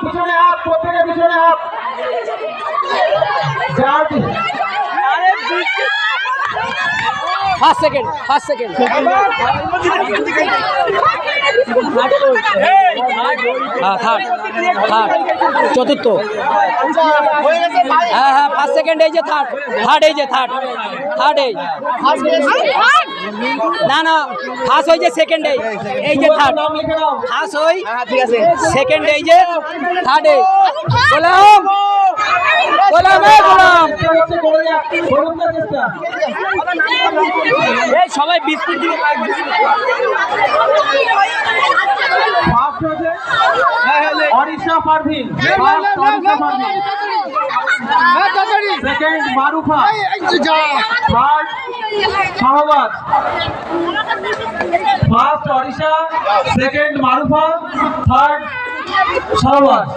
পিছনে হাত, প্রত্যেকে পিছনে হাত। ফার্স্ট সেকেন্ড থার্ড চতুর্থ হ্যাঁ হ্যাঁ ফার্স্ট সেকেন্ড এই যে থার্ড এই যে থার্ড এই না না ফার্স্ট হয়েছে সেকেন্ড এই যে থার্ড ফার্স্ট হই সেকেন্ড এই যে থার্ড এই গোলাম এই সবাই বিস্কুট দিয়ে Arisha Parvin, second Marufa, third Shahbaz. First Arisha, second Marufa, third Shahbaz.